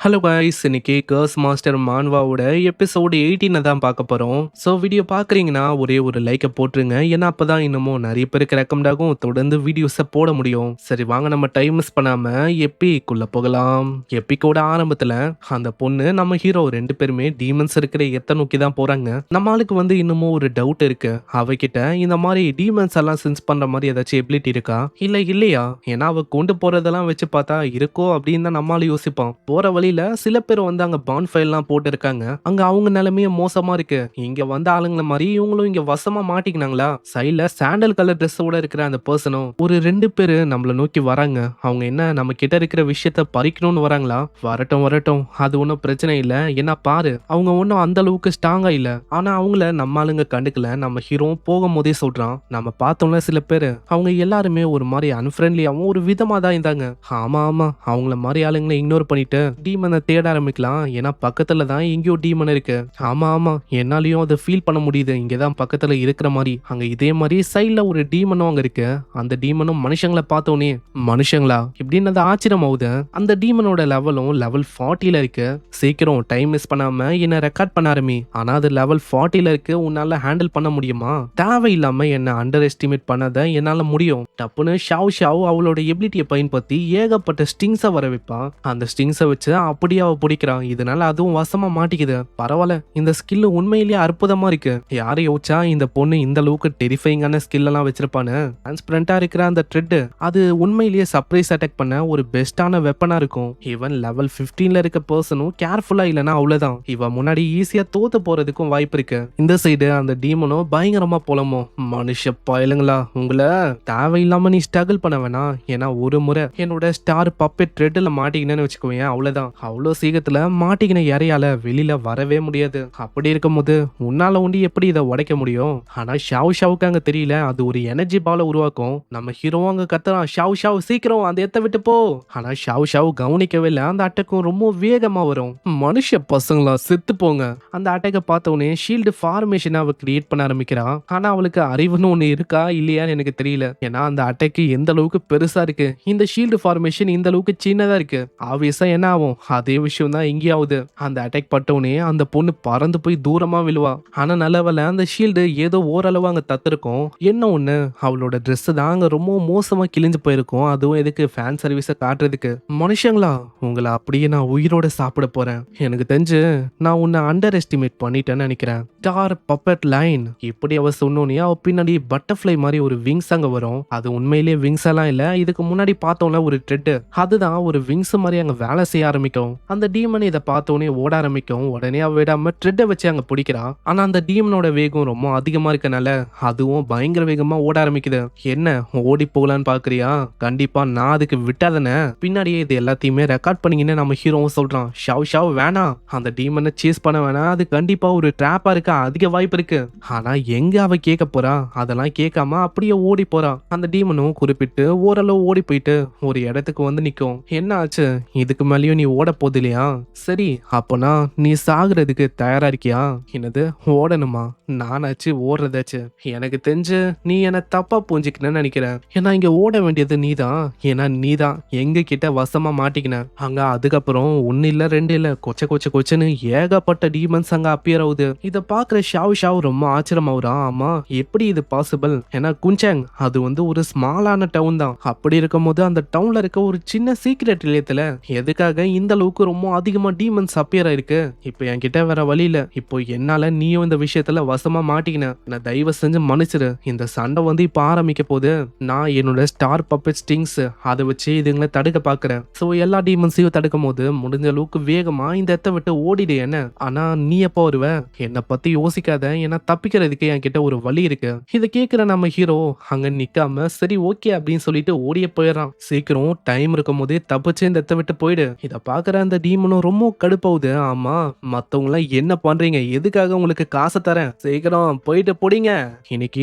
Hello guys, இன்னைக்கு கர்ஸ் master மான்வாவோட episode 18 தான் பார்க்க போகிறோம். ஸோ வீடியோ பார்க்குறீங்கன்னா ஒரே ஒரு லைக்கை போட்டுருங்க. ஏன்னா அப்போ தான் இன்னமும் நிறைய பேருக்கு ரெக்கமெண்ட் ஆகும், தொடர்ந்து வீடியோஸை போட முடியும். சரி வாங்க, நம்ம டைம் மிஸ் பண்ணாமல் எப்பிக்குள்ளே போகலாம். எப்பிக்கோட ஆரம்பத்தில் அந்த பொண்ணு நம்ம ஹீரோ ரெண்டு பேருமே டீமன்ஸ் இருக்கிற எத்தை நோக்கி தான் போகிறாங்க. நம்ம ஆளுக்கு வந்து இன்னமும் ஒரு டவுட் இருக்கு, அவகிட்ட இந்த மாதிரி டீமன்ஸ் எல்லாம் சென்ஸ் பண்ணுற மாதிரி ஏதாச்சும் எபிலிட்டி இருக்கா இல்லை இல்லையா. ஏன்னா அவ கொண்டு போகிறதெல்லாம் வச்சு பார்த்தா இருக்கோ அப்படின்னு தான் நம்மளால யோசிப்போம். போகிற வழியில சில பேர் வந்து அங்க பான் ஃபைல்லாம் போட்டு இருக்காங்க. அங்க அவங்க நிலைமையே மோசமா இருக்கு. இங்க வந்த ஆளுங்கள மாதிரி இவங்களும் இங்க வசமா மாட்டிக்கினாங்களா. சைடுல சாண்டல் கலர் ட்ரெஸ்ஸோட இருக்கிற அந்த பர்சனும் ஒரு ரெண்டு பேரு நம்மள நோக்கி வராங்க. அவங்க என்ன நம்ம கிட்ட இருக்கிற விஷயத்த பறிக்கணும்னு வராங்களா? வரட்டும் வரட்டும், அது ஒன்றும் பிரச்சனை இல்லை. ஏன்னா பாரு, அவங்க ஒன்றும் அந்த அளவுக்கு ஸ்ட்ராங்கா இல்ல. ஆனா அவங்கள நம்ம ஆளுங்க கண்டுக்கல. நம்ம ஹீரோ போகும் போதே சொல்றான், நம்ம பார்த்தோம்ல சில பேரு, அவங்க எல்லாருமே ஒரு மாதிரி அன்ஃப்ரெண்ட்லியாவும் ஒரு விதமா தான் இருந்தாங்க. ஆமா ஆமா, அவங்கள மாதிரி ஆளுங்களை இக்னோர் பண்ணிட்டு டீமனை தேட ஆரம்பிக்கலாம். ஏன்னா பக்கத்துல தான் எங்கேயோ டீமன் இருக்கு. ஆமா ஆமா, என்னாலையும் அதை ஃபீல் பண்ண முடியுது, இங்கதான் பக்கத்துல இருக்கிற மாதிரி. அங்க இதே மாதிரி சைட்ல ஒரு டீமனும் அங்க இருக்கு. அந்த டீமனும் மனுஷங்களை பார்த்தோன்னே மனுஷங்களா இப்படின்னு அது ஆச்சரியம் ஆகுது. அந்த டீமனோட லெவலும் லெவல் 40ல இருக்கு. சீக்கிரம் டைம் மிஸ் பண்ணாம என்ன ரெக்கார்ட் பண்ண ஆரம்பி. ஆனா அது லெவல் 40ல இருக்கு, உன்னால ஹேண்டில் பண்ண முடியுமா? தேவையில்லாம என்ன அண்டர் எஸ்டிமேட் பண்ணாத, என்னால முடியும். டப்புன்னு ஷாவ் அவளோட எபிலிட்டியை பயன்படுத்தி ஏகப்பட்ட ஸ்டிங்ஸை வர வைப்பா. அந்த ஸ்டிங்ஸை வச்சு அப்படியே அவ பிடிக்கிறான். இதனால அதுவும் வசமா மாட்டிக்குது. பரவாயில்ல, இந்த ஸ்கில் உண்மையிலேயே அற்புதமா இருக்கு. யாரை யோசிச்சா இந்த பொண்ணு இந்த அளவுக்கு டெரிஃபைங்கான ஸ்கில் எல்லாம் வச்சிருப்பான்னு. டிரான்ஸ்பரண்டா இருக்கிற அந்த த்ரெட் அது உண்மையிலேயே சர்ப்ரைஸ் அட்டாக் பண்ண ஒரு பெஸ்டான வெப்பனா இருக்கும். ஈவன் லெவல் 15ல இருக்க பர்சனும் கேர்ஃபுல்லா இல்லைன்னா அவ்வளவுதான், இவ முன்னாடி ஈஸியா தோத்து போறதுக்கும் வாய்ப்பு இருக்கு. இந்த சைடு அந்த டீமனும் பயங்கரமா போலமோ. மனுஷ பயலுங்களா, உங்களை தேவையில்லாம நீ ஸ்ட்ரகிள் பண்ண வேணாம். ஏன்னா ஒரு முறை என்னோட ஸ்டார் பப்பெட் த்ரெட்ல மாட்டிக்கினேன்னு வச்சுக்கோங்க, அவ்வளவுதான். அவ்வளோ சீக்கிரத்துல மாட்டிக்கின இறையால வெளியில வரவே முடியாது. அப்படி இருக்கும் போது உன்னால உண்டி எப்படி இதை உடைக்க முடியும்? ஆனா ஷாவுக்கு அங்க தெரியல, அது ஒரு எனர்ஜி பால உருவாக்கும். நம்ம ஹீரோ அங்க கத்துறான், ஷாவ் சீக்கிரம் அந்த எத்த விட்டு போ. ஆனா ஷாவ் கவனிக்கவே இல்லை. அந்த அட்டக்கும் ரொம்ப வேகமா வரும். மனுஷ பசங்களா செத்து போங்க. அந்த அட்டக்கை பார்த்த உடனே ஷீல்டு ஃபார்மேஷன் அவ கிரியேட் பண்ண ஆரம்பிக்கிறா. ஆனா அவளுக்கு அறிவுன்னு ஒண்ணு இருக்கா இல்லையான்னு எனக்கு தெரியல. ஏன்னா அந்த அட்டக்கு எந்த அளவுக்கு பெருசா இருக்கு, இந்த ஷீல்டு ஃபார்மேஷன் இந்த அளவுக்கு சின்னதா இருக்கு. ஆப்வியஸா என்ன ஆகும், அதே விஷயம் தான் எங்கேயாவது. அந்த அட்டாக் பட்டவுனே அந்த பொண்ணு பறந்து போய் தூரமா விழுவா. ஆனா நல்லவேளை அந்த ஷீல்டு ஏதோ ஓரளவு அங்க தத்திருக்கும். என்ன ஒண்ணு, அவளோட ட்ரெஸ் தான் அங்க ரொம்ப மோசமா கிழிஞ்சு போயிருக்கும். அதுவும் எதுக்கு, ஃபேன் சர்வீஸை காட்டுறதுக்கு. மனுஷங்களா, உங்களை அப்படியே நான் உயிரோட சாப்பிட போறேன். எனக்கு தெரிஞ்சு நான் உன்னை அண்டர் எஸ்டிமேட் பண்ணிட்டேன்னு நினைக்கிறேன். ஸ்டார் பப்பட் லைன் இப்படி அவ சொன்னோன்னே அவ பின்னாடி பட்டர்ஃப்ளை மாதிரி ஒரு விங்ஸ் அங்க வரும். அது உண்மையிலேயே விங்ஸ் எல்லாம் இல்ல, இதுக்கு முன்னாடி பார்த்தோம்ல ஒரு த்ரெட், அதுதான் ஒரு விங்ஸ் மாதிரி அங்க வேலை செய்ய ஆரம்பிக்கும். அந்த டீமன் இதை பார்த்தோன்னே ஓட ஆரம்பிக்கும். உடனே அவ விடாம த்ரெட்டை வச்சு அங்க பிடிக்கிறா. ஆனா அந்த டீமனோட வேகம் ரொம்ப அதிகமா இருக்கனால அதுவும் பயங்கர வேகமா ஓட ஆரம்பிக்குது. என்ன ஓடி போகலான்னு பாக்குறியா? கண்டிப்பா நான் அதுக்கு விட்டாதானே. பின்னாடியே இது எல்லாத்தையுமே ரெக்கார்ட் பண்ணீங்கன்னு நம்ம ஹீரோவும் சொல்றான். ஷாவ் வேணாம், அந்த டீமனை சேஸ் பண்ண வேணாம், அது கண்டிப்பா ஒரு ட்ராப்பா இருக்க அதிக வாய்ப்பு இருக்கு. ஆனா எங்க அவ கேட்க போறா? அதெல்லாம் கேட்காம அப்படியே ஓடி போறா. அந்த டீமனும் குறிப்பிட்டு ஓரளவு ஓடி போயிட்டு ஒரு இடத்துக்கு வந்து நிக்கும். என்ன ஆச்சு, இதுக்கு மேலேயும் நீ ஓட போது இல்லையா? சரி, அப்பனா நீ சாகுறதுக்கு தயாரா இருக்கியா? என்னது ஓடணுமா? நானாச்சு ஓடுறதாச்சு. எனக்கு தெரிஞ்சு நீ என்ன தப்பா புரிஞ்சுக்கணும்னு நினைக்கிறேன். ஏன்னா இங்க ஓட வேண்டியது நீதான். ஏன்னா நீதான் எங்க கிட்ட வசமா மாட்டிக்கின. அங்க அதுக்கப்புறம் ஒன்னு இல்ல ரெண்டு இல்ல, கொச்சன்னு ஏகப்பட்ட டீமன்ஸ் அங்க அப்பியர் ஆகுது. இத பாக்குற ஷாவ் ரொம்ப ஆச்சரியமாவுறான். ஆமா, எப்படி இது பாசிபிள்? ஏன்னா குஞ்சாங் அது வந்து ஒரு ஸ்மாலான டவுன் தான். அப்படி இருக்கும் போது அந்த டவுன்ல இருக்க ஒரு சின்ன சீக்ரெட் நிலையத்துல எதுக்காக இந்த அளவுக்கு ரொம்ப அதிகமா டீமன்ஸ் அப்பியர் ஆயிருக்கு? இப்போ என்கிட்ட வேற வழி இல்ல. இப்போ என்னால நீயும் இந்த விஷயத்துல வசமா மாட்டிக்கின. நான் தயவு செஞ்சு மன்னிச்சிரு. இந்த சண்டை வந்து இப்ப ஆரம்பிக்க போது நான் என்னோட ஸ்டார் பப்பெட் ஸ்டிங்ஸ் அதை வச்சு இதுங்களை தடுக்க பாக்குறேன். சோ எல்லா டீமன்ஸையும் தடுக்கும் போது முடிஞ்ச அளவுக்கு வேகமா இந்த இடத்த விட்டு ஓடிடு. என்ன ஆனா நீ எப்போ வருவ? என்னை பத்தி யோசிக்காத, ஏன்னா தப்பிக்கிறதுக்கு என்கிட்ட ஒரு வழி இருக்கு. இதை கேட்கிற நம்ம ஹீரோ அங்க நிக்காம சரி ஓகே அப்படின்னு சொல்லிட்டு ஓடிய போயிடறான். சீக்கிரம் டைம் இருக்கும் போதே தப்பிச்சு இந்த இடத்த விட்டு போயிடு. இத பாக்குற அந்த டீமனும் ரொம்ப கடுப்பாவுது. ஆமா, மத்தவங்க எல்லாம் என்ன பண்றீங்க, எதுக்காக உங்களுக்கு காசை தரேன், சீக்கிரம் போயிட்டு போடிங்க. இன்னைக்கு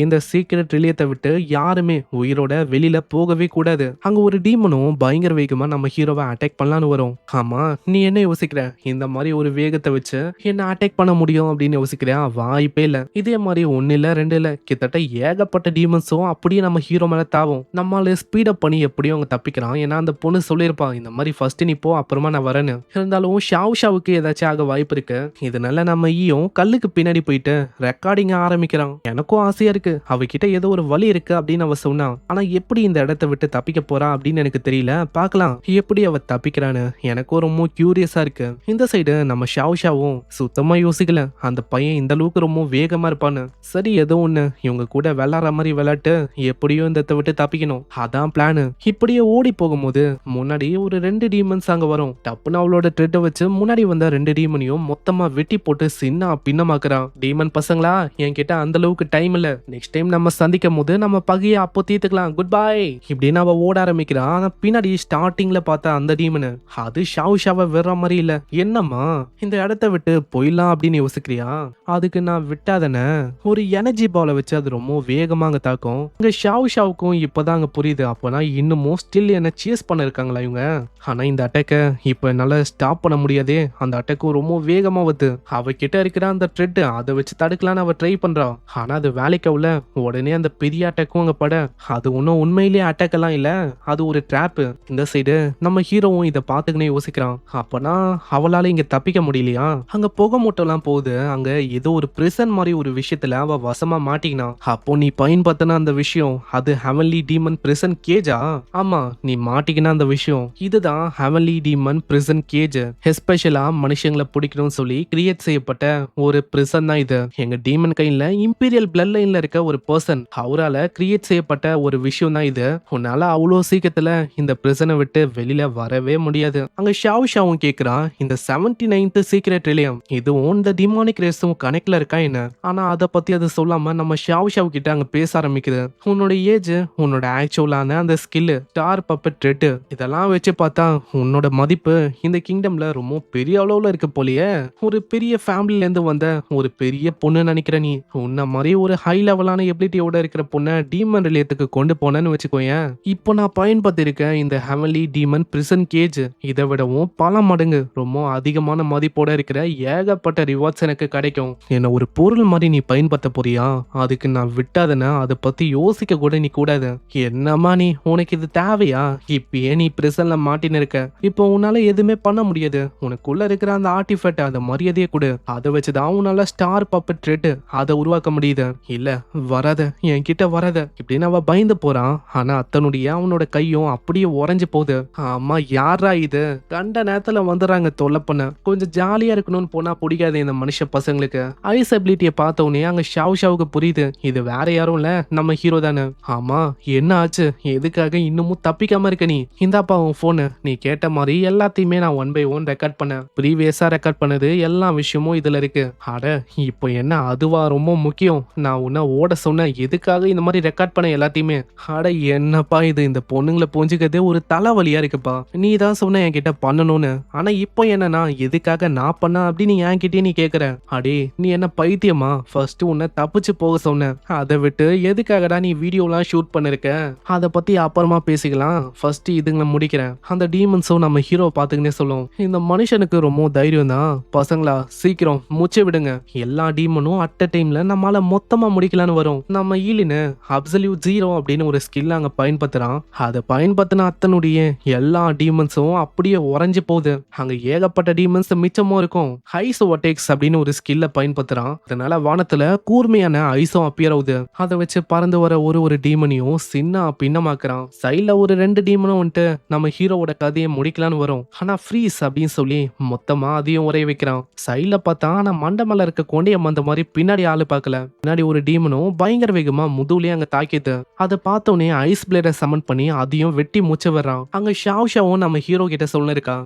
இந்த சீக்கிரட் ரிலியத்தை விட்டு யாருமே உயிரோட வெளியில போகவே கூடாது. அங்க ஒரு டீமனும் பயங்கர வேகமா நம்ம ஹீரோவை அட்டாக் பண்ணலான்னு வரும். ஆமா, நீ என்ன யோசிக்கிற? இந்த மாதிரி ஒரு வேகத்தை வச்சு என்ன அட்டாக் பண்ண முடியும் அப்படின்னு யோசிக்கிறியா? வாய்ப்பே இல்ல. இதே மாதிரி 1 இல்ல 2 இல்ல கிட்டத்தட்ட ஏகப்பட்ட டீமன்ஸும் அப்படியே நம்ம ஹீரோ மேல தாவும். நம்மால ஸ்பீட் அப் பண்ணி எப்படியும் அவங்க தப்பிக்கிறான். ஏன்னா அந்த பொண்ணு சொல்லியிருப்பா இந்த மாதிரி ஃபர்ஸ்ட் நீ போ அப்புறமா நான் வரேன்னு. இருந்தாலும் ஷாவுக்கு ஏதாச்சும் ஆக வாய்ப்பு இருக்கு. இதனால நம்ம ஈயும் கல்லுக்கு பின்னாடி போயிட்டு ரெக்கார்டிங் ஆரம்பிக்கிறான். எனக்கும் ஆசையா இருக்கு, அவகிட்ட ஏதோ ஒரு வழி இருக்கு அப்படின்னு அவ சொன்னா. ஆனா எப்படி இந்த இடத்தை விட்டு தப்பிக்க போறா அப்படின்னு எனக்கு தெரியல. பார்க்கலாம் எப்படி அவ தப்பிக்கிறான்னு. எனக்கும் ரொம்ப கியூரியஸா இருக்கு. இந்த சைடு நம்ம ஷாவும் சுத்தமா யோசிக்கல அந்த பையன் இந்த அளவுக்கு ரொம்ப வேகமா இருப்பான்னு. சரி ஏதோ ஒண்ணு இவங்க கூட விளையாடுற மாதிரி விளையாட்டு எப்படியோ இந்த இடத்தை விட்டு தப்பிக்கணும், அதான் பிளானு. இப்படியே ஓடி போகும்போது முன்னாடி ஒரு 2 டீமன்ஸ் அங்க வரும். டப்புன்னு அவளோட ட்ரெட்டை வச்சு முன்னாடி வந்த 2 டீமனையும் மொத்தமா வெட்டி போட்டு சின்ன பின்னமாக்குறான். டீமன் பசங்களா என்கிட்ட அந்த அளவுக்கு டைம் இல்ல, நெக்ஸ்ட் டைம் நம்ம சந்திக்கும் போது நம்ம பகையை அப்போ தீர்த்துக்கலாம், குட் பை இப்படின்னு அவ ஓட ஆரம்பிக்கிறான். ஆனா பின்னாடி ஸ்டார்டிங்ல பார்த்த அந்த டீமனு அது ஷாவை விடுற மாதிரி இல்ல. என்னம்மா இந்த இடத்த விட்டு போயிடலாம் அப்படின்னு யோசிக்கிறியா? அதுக்கு நான் விட்டாதானே ஒரு எனர்ஜி பாலை வச்சு அது ரொம்ப வேகமா அங்க தாக்கும். இங்க ஷாவுக்கும் இப்பதான் அங்க புரியுது, அப்பனா இன்னமும் ஸ்டில் என்ன சேஸ் பண்ண இருக்காங்களா இவங்க. ஆனா இந்த அட்டாக்க இப்ப என்னால ஸ்டாப் பண்ண முடியாதே. அந்த அட்டாக்கும் ரொம்ப வேகமா வருது. அவகிட்ட இருக்கிற அந்த த்ரெட் அதை வச்சு தடுக்கலான்னு அவ ட்ரை பண்றா. ஆனா அது வேலைக்கு ஆகல. உடனே அந்த பெரிய அட்டாக்கும் அங்க பட அது ஒன்னும் உண்மையிலேயே அட்டாக் எல்லாம் இல்ல, அது ஒரு ட்ராப். இந்த சைடு நம்ம ஹீரோவும் இதை பார்த்துக்கினே யோசிக்கிறான். அப்பனா அவளால இங்க தப்பிக்க முடியலையா? அங்க புகை மூட்டை எல்லாம் போகுது. அங்க ஏதோ ஒரு பிரிசன் மாதிரி ஒரு விஷயத்துல அவ வசமா மாட்டிக்கினான். அப்போ நீ பயன்படுத்தின அந்த விஷயம் அது ஹெவன்லி டீமன் பிரிசன் கேஜா? ஆமா, நீ மாட்டிக்கின அந்த விஷயம் இதுதான் ஹெவன்லி டீமன் பிரிசன் கேஜ். எஸ்பெஷலா மனுஷங்களை பிடிக்கணும்னு சொல்லி கிரியேட் செய்யப்பட்ட ஒரு பிரிசன் தான் இது. எங்க டீமன் கையில இம்பீரியல் பிளட் லைன்ல இருக்க ஒரு பர்சன் அவரால கிரியேட் செய்யப்பட்ட ஒரு விஷயம் தான் இது. உன்னால அவ்வளோ சீக்கிரத்துல இந்த பிரிசனை விட்டு வெளியில வரவே முடியாது. அங்க ஷாவும் கேக்குறான், இந்த 79th சீக்ரெட் ரிலியம் இதுவும் இந்த டிமானிக் ரேஸும் கனெக்ட்ல இருக்கா என்ன? ஆனா அதை பத்தி அது சொல்லாம நம்ம ஷாவ் கிட்ட அங்க பேச ஆரம்பிக்குது. உன்னோட ஏஜ், உன்னோட ஆக்சுவலான அந்த ஸ்கில், ஸ்டார் பப்பட் த்ரெட் இதெல்லாம் வச்சு பார்த்தா உன்னோட மதிப்பு இந்த கிங்டம்ல ரொம்ப பெரிய அளவுல இருக்கு போலியே. ஒரு பெரிய ஃபேமிலில இருந்து வந்த ஒரு பெரிய பொண்ணு நினைக்கிற நீ உன்ன மாதிரி ஒரு ஹை லெவலான எபிலிட்டியோட இருக்கிற பொண்ணை டீமன் ரிலேயத்துக்கு கொண்டு போனேன்னு வச்சுக்கோயேன். இப்போ நான் பயன்படுத்திருக்கேன் இந்த ஹெவன்லி டீமன் பிரிசன் கேஜ் இதை விடவும் பல மடங்கு ரொம்ப அதிகமான மதிப்போட இருக்கிற ஏகப்பட்ட ரிவார்ட்ஸ் எனக்கு கிடைக்கும். என்ன ஒரு பொருள் மாதிரி நீ பயன்படுத்த போறியா? அதுக்கு நான் விட்டாதன அதை பத்தி யோசிக்க கூட நீ கூடாது. என்னம்மா நீ, உனக்கு இது தேவையா? இப்பயே நீ பிரிசன்ல மாட்டின்னு இருக்க. இப்போ உன்னால எதுவுமே பண்ண முடியாது. உனக்குள்ள இருக்கிற அந்த ஆர்டிஃபெக்ட் அதை மரியாதையே கொடு. அதை வச்சுதான் உன்னால ஸ்டார் பப்பட் த்ரெட் அதை உருவாக்க முடியுது. இல்ல வராத, என்கிட்ட வராத இப்படின்னு அவ பயந்து போறான். ஆனா அத்தனுடைய அவனோட கையும் அப்படியே உறைஞ்சு போகுது. அம்மா யாரா இது? கண்ட நேரத்துல வந்துடுறாங்க தொல்லை பண்ண. கொஞ்சம் ஜாலியா இருக்கணும்னு போனா பிடிக்காது இந்த மனுஷ பசங்களுக்கு. ஐஸ் அபிலிட்டியை பார்த்த உடனே அங்க ஷாவுக்கு புரியுது இது வேற யாரும் இல்ல, நம்ம ஹீரோ தானே. ஆமா என்ன ஆச்சு? எதுக்காக இன்னமும் தப்பிக்காம இருக்க நீ? இந்தாப்பா உன் போனு. நீ கேட்ட மாதிரி எல்லாத்தையுமே நான் 1 by 1 ரெக்கார்ட் பண்ணேன். ப்ரீவியஸா ரெக்கார்ட் பண்ணது எல்லா விஷயமும் இதுல இருக்கு. அட இப்போ என்ன அதுவா ரொம்ப முக்கியம்? நான் உன்னை ஓட சொன்னேன், எதுக்காக இந்த மாதிரி ரெக்கார்ட் பண்ண எல்லாத்தையுமே? அட என்னப்பா இது, இந்த பொண்ணுங்களை புரிஞ்சுக்கிறதே ஒரு தலைவலியா இருக்குப்பா. நீ தான் சொன்ன என்கிட்ட பண்ணணும்னு. ஆனா இப்போ என்னன்னா எதுக்காக நான் பண்ண அப்படின்னு என்கிட்டயே நீ கேக்குற? அடே நீ என்ன பைத்தியமா? ஃபர்ஸ்ட் உன்னை தப்பிச்சு போக சொன்ன, அதை விட்டு எதுக்காகடா நீ வீடியோலாம் ஷூட் பண்ணிருக்க? அதை பத்தி அப்புறமா பேசிக்கலாம், ஃபர்ஸ்ட் இதுங்களை முடிக்கிறேன். அந்த டீமன்ஸும் நம்ம ஹீரோ பாத்துக்கினே சொல்லும், இந்த மனுஷனுக்கு ரொம்ப தைரியம் தான். பசங்களா சீக்கிரம் மூச்சு விடுங்க, எல்லா டீமனும் அட் அ டைம்ல நம்மளால மொத்தமா முடிக்கலான்னு வரும். நம்ம ஈலின்னு அப்சல்யூட் 0 அப்படின்னு ஒரு ஸ்கில் அங்க பயன்படுத்துறான். அதை பயன்படுத்தின அத்தனுடைய எல்லா டீமன்ஸும் அப்படியே உறைஞ்சு போகுது. அங்க ஏகப்பட்ட டீமன்ஸ் மிச்சமும் இருக்கும். ஐஸ் ஓவர்டேக்ஸ் அப்படின்னு ஒரு ஸ்கில்ல பயன்படுத்துறான். அதனால வானத்துல கூர்மையான ஐஸும் அப்பியர் ஆகுது. அதை வச்சு பறந்து வர ஒரு டீமனையும் சின்ன பின்னமாக்குறான். சைட்ல ஒரு 2 டீமனும் வந்துட்டு நம்ம ஹீரோவோட கதையை முடிக்கலான்னு வரும். ஆனா ஃப்ரீஸ் அப்படின்னு சொல்லி மொத்தமா அதையும் உரைய வைக்கிறான். சைட்ல பார்த்தா ஆனா மண்டமல்ல இருக்க கொண்டைய மந்த மாதிரி பின்னாடி ஆளு பார்க்கல. பின்னாடி ஒரு டீமனும் பயங்கர வேகமா முதுகுலயே அங்க தாக்கிது. அதை பார்த்தோன்னே ஐஸ் பிளேடை சமன் பண்ணி அதையும் வெட்டி மூச்சு வர்றான். அங்க ஷாவும் நம்ம ஹீரோ கிட்ட சொல்லிருக்கா,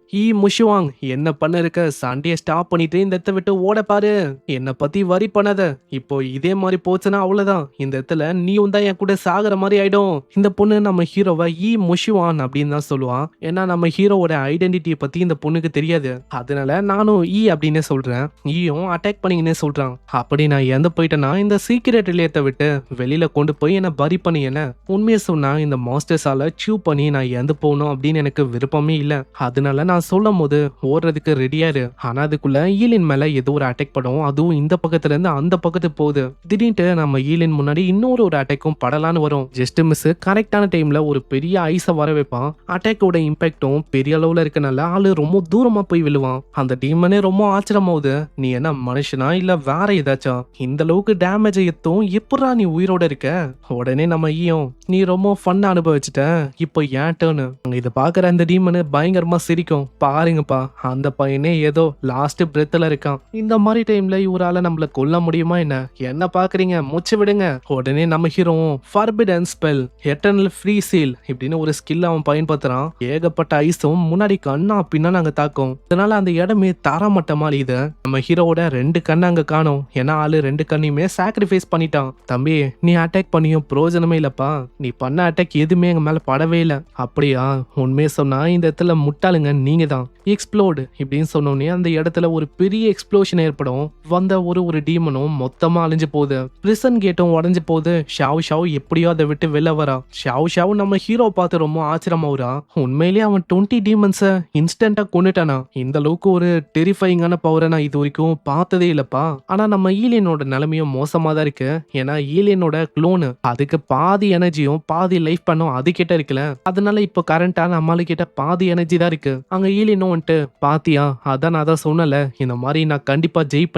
முஷுவாங் என்ன பண்ண இருக்க? சண்டையை ஸ்டாப் பண்ணிட்டு இந்த இடத்த விட்டு ஓட பாரு, என்ன பத்தி வரி பண்ணாத. இப்போ இதே மாதிரி போச்சுன்னா அவ்வளவுதான், இந்த இடத்துல நீயும் தான் என் கூட சாகுற மாதிரி ஆயிடும். இந்த பொண்ணு நம்ம ஹீரோவை முஷுவான் அப்படின்னு தான் சொல்லுவான். ஏன்னா நம்ம ஹீரோவோட ஐடென்டிட்டியை பத்தி இந்த பொண்ணுக்கு தெரியாது. அதனால நானும் அப்படின்னு சொல்றேன், ஈயும் அட்டாக் பண்ணிங்கன்னு சொல்றான். அப்படி நான் இறந்து போயிட்டேன்னா இந்த சீக்கிரட் ரிலேயத்தை விட்டு வெளியில கொண்டு போய் என்ன பரி பண்ணி என்ன? உண்மையை சொன்னா இந்த மாஸ்டர்ஸால சூ பண்ணி நான் இறந்து போகணும் அப்படின்னு எனக்கு விருப்பமே இல்ல. அதனால நான் சொல்லும் போது ஓடுறதுக்கு ரெடியாரு. ஆனா அதுக்குள்ள ஈலின் மேல ஏதோ ஒரு அட்டாக் படும். அதுவும் இந்த பக்கத்துல இருந்து அந்த பக்கத்துக்கு போகுது. திடீர்னு நம்ம ஈலின் முன்னாடி இன்னொரு அட்டாக்கும் படலான்னு வரும். ஜஸ்ட் மிஸ் கரெக்டான டைம்ல ஒரு பெரிய ஐஸ வர வைப்பான். அட்டாக்கோட இம்பாக்டும் பெரிய அளவுல இருக்கனால ஆளு ரொம்ப தூரமா போய் விழுவான். அந்த டீமனே ரொம்ப ஆச்சரியமாவுது. நீ என்ன மனுஷனா இல்ல வேற ஏதாச்சும் இந்த அளவுக்கு டேமேஜ் எத்தும் எப்படா நீ உயிரோட இருக்க? உடனே நம்ம ஈயும் நீ ரொம்ப ஃபன் அனுபவிச்சுட்ட, இப்போ ஏன் டர்னு. இதை பாக்குற அந்த டீமனு பயங்கரமா சிரிக்கும். பாருங்கப்பா அந்த பையனே ஏதோ லாஸ்ட் பிரெத்ல இருக்கான். இந்த மாதிரி டைம்ல இவரால நம்மள கொல்ல முடியுமா என்ன? என்ன பாக்குறீங்க, மூச்சு விடுங்க. உடனே நம்ம ஹீரோவும் forbidden spell eternal free seal இப்படின்னு ஒரு ஸ்கில் அவன் பயன்படுத்துறான். ஏகப்பட்ட ஐஸும் முன்னாடி கண்ணா பின்னா நாங்க தாக்கும். இதனால அந்த இடமே தரமட்டமா இது. நம்ம ஹீரோவோட 2 கண்ணை அங்க காணோம். ஏன்னா ஆளு 2 கண்ணையுமே சாக்ரிஃபைஸ் பண்ணிட்டான். தம்பி நீ அட்டாக் பண்ணியும் பிரயோஜனமே இல்லப்பா. நீ பண்ண அட்டாக் எதுவுமே எங்க மேல படவே இல்லை. அப்படியா? உண்மையை சொன்னா இந்த இடத்துல முட்டாளுங்க நீங்க தான். எக்ஸ்ப்ளோடு இப்படின்னு சொன்னோடனே அந்த இடத்துல ஒரு பெரிய எக்ஸ்ப்ளோஷன் ஏற்படும். வந்த ஒரு டீமனும் மொத்தமா அழிஞ்சு போகுது. பிரிசன் கேட்டும் உடஞ்சு போகுது. ஷாவ் எப்படியோ அதை விட்டு வெளில வரா. ஷாவ் நம்ம ஹீரோ பார்த்து ரொம்ப ஆச்சரியமாவுறா. உண்மையிலேயே அவன் 20 டீமன்ஸை இன்ஸ்டன்டா கொண்டுட்டானா? இந்த அளவுக்கு ஒரு டெரிஃபைங்கான பவரை நான் இது வரைக்கும் பார்த்ததே இல்லப்பா. ஆனா நம்ம ஈலியனோட நிலைமையும் மோசமா தான் இருக்கு. ஏன்னா ஈலியனோட குளோனு அதுக்கு பாதி எனர்ஜியும் பாதி லைஃப் பண்ணும் அது கிட்ட இருக்குல்ல. அதனால இப்போ கரண்டா நம்மளு கிட்ட பாதி எனர்ஜி தான் இருக்கு. அங்க ஈலியனும் வந்துட்டு பாத்தியா அதான் நான் சொன்னல இந்த மாதிரி நான் கண்டிப்பா ஜெயிப்பேன்.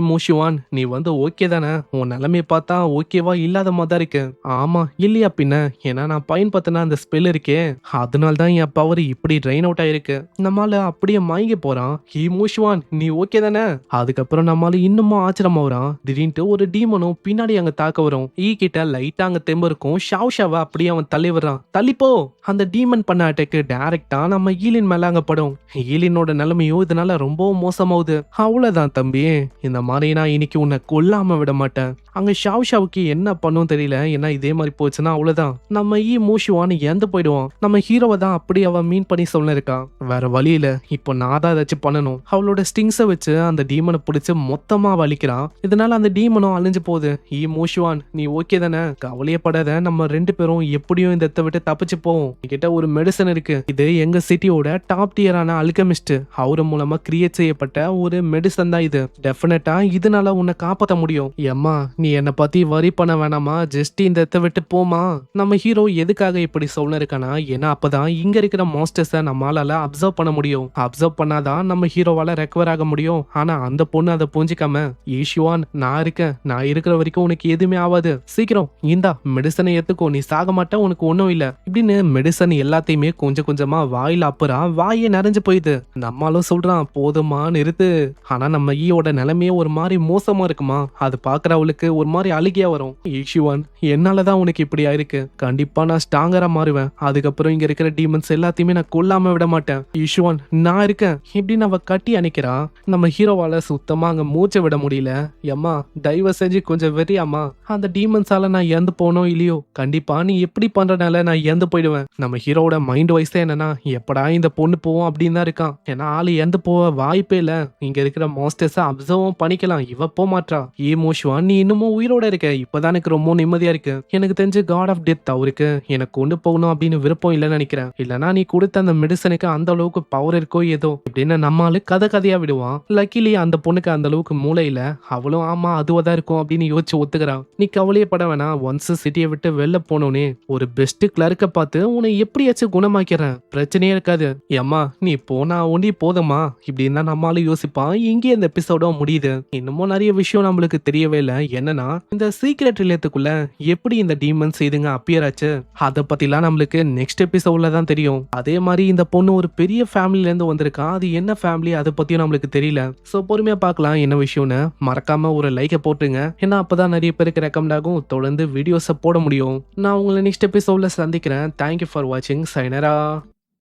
மூஷுவான் நீ வந்து ஓகே தானே? உன் நிலைமையை பார்த்தா ஓகேவா இல்லாத மாதிரி தான் இருக்கு. ஆமா இல்லையா பின்ன, ஏன்னா நான் பயன்படுத்தின அந்த ஸ்பெல் இருக்கே அதனால தான் என் பவர் இப்படி ட்ரெயின் அவுட் ஆயிருக்கு. நம்மால அப்படியே மயங்கி போறான். மூஷுவான் நீ ஓகே தானே? அதுக்கப்புறம் நம்மால இன்னமும் ஆச்சரியமா வரான். திடீர்னு ஒரு டீமனும் பின்னாடி அங்க தாக்க வரும். கிட்ட லைட்டா அங்க தெம்பு இருக்கும். ஷாவா அப்படியே அவன் தள்ளி வர்றான். தள்ளிப்போ. அந்த டீமன் பண்ண அட்டாக்கு டைரக்டா நம்ம ஈலின் மேல அங்க படும். ஈலினோட நிலைமையும் இதனால ரொம்ப மோசமாவுது. அவ்வளவுதான் தம்பி, இந்த மாதிரி நான் இன்னைக்கு உன்னை கொல்லாம விட மாட்டேன். அங்க ஷாவுக்கு என்ன பண்ணும் தெரியல. ஏன்னா இதே மாதிரி போச்சுன்னா அவ்வளவுதான். நம்ம மூஷுவான்னு இறந்து போயிடுவான். நம்ம ஹீரோவை தான் அப்படி அவன் மீன் பண்ணி சொல்லிருக்கான். வேற வழியில இப்போ நான் தான் ஏதாச்சும் பண்ணணும். அவளோட ஸ்டிங்ஸை வச்சு அந்த டீமனை பிடிச்சு மொத்தமா வலிக்கிறான். இதனால அந்த டீமனும் அழிஞ்சு போகுது. மூஷுவான் நீ ஓகே தானே? கவலையப்படாத, நம்ம 2 பேரும் எப்படியும் இந்த இடத்தை விட்டு தப்பிச்சு போவோம். கிட்ட ஒரு மெடிசன் இருக்கு. இது எங்க சிட்டியோட டாப் டியரான அல்கெமிஸ்ட் அவரு மூலமா கிரியேட் செய்யப்பட்ட ஒரு மெடிசன் தான் இது. டெஃபினட்டா இதனால உன்னை காப்பாற்ற முடியும். எம்மா நீ என்னை பத்தி வரி பண்ண வேணாமா, ஜஸ்ட் இந்த இடத்தை விட்டு போமா. நம்ம ஹீரோ எதுக்காக இப்படி சொல்லிருக்கானா, ஏன்னா அப்பதான் இங்க இருக்கிற மாஸ்டர்ஸை நம்மளால அப்சர்வ் பண்ண முடியும். அப்சர்வ் பண்ணாதான் நம்ம ஹீரோவால ரெக்கவர் ஆக முடியும். ஆனா அந்த பொண்ணு அதை புரிஞ்சிக்காம ஈஷுவான் நான் இருக்கேன், நான் இருக்கிற வரைக்கும் உனக்கு எதுவுமே ஆகாது, சீக்கிரம் இந்தா மெடிசனை எடுத்துக்கோ, நீ சாக மாட்டேன், உனக்கு ஒன்றும் இல்லை இப்படின்னு மெடிசன் எல்லாத்தையுமே கொஞ்சம் கொஞ்சமா வாயில அப்புறா வாயே நிறைஞ்சு போயிடுது. நம்மளும் சொல்றான் போதுமா நிறுத்து. ஆனா நம்ம ஈயோட நிலைமையே ஒரு மாதிரி மோசமா இருக்குமா. அது பாக்குற அவளுக்கு ஒரு மாதிரி அழுகியா வரும். ஈஷுவான் என்னாலதான் உனக்கு இப்படி ஆயிருக்கு. கண்டிப்பா நான் ஸ்ட்ராங்கரா மாறுவேன். அதுக்கப்புறம் இங்க இருக்கிற டீமன்ஸ் எல்லாத்தையுமே நான் கொல்லாம விட மாட்டேன். ஈஷுவான் நான் இருக்கேன் இப்படின்னு அவ கட்டி அணைக்கிறா. நம்ம ஹீரோவால சுத்தமா அங்க மூச்சை விட முடியல. எம்மா தயவு செஞ்சு கொஞ்சம் வெறியாமா, அந்த டீமன்ஸால நான் இறந்து போனோம் இல்லையோ கண்டிப்பா நீ எப்படி பண்றனால நான் இறந்து போயிடுவேன். நம்ம ஹீரோட மைண்ட் வைஸ் என்னன்னா எப்படா இந்த பொண்ணு போவோம் அப்படின்னு தான் இருக்கான். ஏன்னா ஆளு இறந்து போக வாய்ப்பே இல்ல. இங்க இருக்கிற மாஸ்டர்ஸை அப்சர்வும் பண்ணிக்கலாம். இவ போக மாட்டா. மூஷுவான் நீ இன்னமும் உயிரோட இருக்க, இப்பதான் எனக்கு ரொம்ப நிம்மதியா இருக்கு. எனக்கு தெரிஞ்சு காட் ஆஃப் டெத் அவருக்கு எனக்கு கொண்டு போகணும் அப்படின்னு விருப்பம் இல்லைன்னு நினைக்கிறேன். இல்லனா நீ கொடுத்த அந்த மெடிசனுக்கு அந்த அளவுக்கு பவர் இருக்கோ ஏதோ இப்படின்னு நம்மால கதையா விடுவான். லக்கிலி அந்த பொண்ணுக்கு அந்த அளவுக்கு மூளை இல்ல. அவளும் ஆமா அதுவாதான் இருக்கும் அப்படின்னு யோசிச்சு ஒத்துக்கிறான். நீ கவலையப்பட வேணாம், ஒன்ஸ் சிட்டியை விட்டு வெளில போனோனே ஒரு பெஸ்ட் கிளர்க்க பார்த்து உன்னை எப்படியாச்சும் குணமாக்கிறேன், பிரச்சனையே இருக்காது. ஏம்மா நீ போனா ஒண்டி போதுமா இப்படின்னு தான் நம்மளால யோசிப்பான். இங்கே இந்த எபிசோட முடியுது. இன்னமும் நிறைய விஷயம் நம்மளுக்கு தெரியவே இல்லை. என்னன்னா இந்த சீக்ரெட் ரிலேத்துக்குள்ள எப்படி இந்த டீமன்ஸ் இதுங்க அப்பியர் ஆச்சு அதை பத்திலாம் நம்மளுக்கு நெக்ஸ்ட் எபிசோட்ல தான் தெரியும். அதே மாதிரி இந்த பொண்ணு ஒரு பெரிய ஃபேமிலில இருந்து வந்திருக்கா. அது என்ன ஃபேமிலி அதை பத்தியும் நம்மளுக்கு தெரியல. சோ பொறுமையா பார்க்கலாம் என்ன விஷயம்னு. மறக்காம ஒரு லைக்கை போட்டுருங்க. ஏன்னா அப்பதான் நிறைய பேருக்கு ரெக்கமெண்ட் ஆகும், தொடர்ந்து வீடியோஸை போட முடியும். நான் உங்களை நெக்ஸ்ட் எபிசோட்ல சந்திக்கிறேன். தேங்க்யூ ஃபார் வாட்சிங். சைனரா.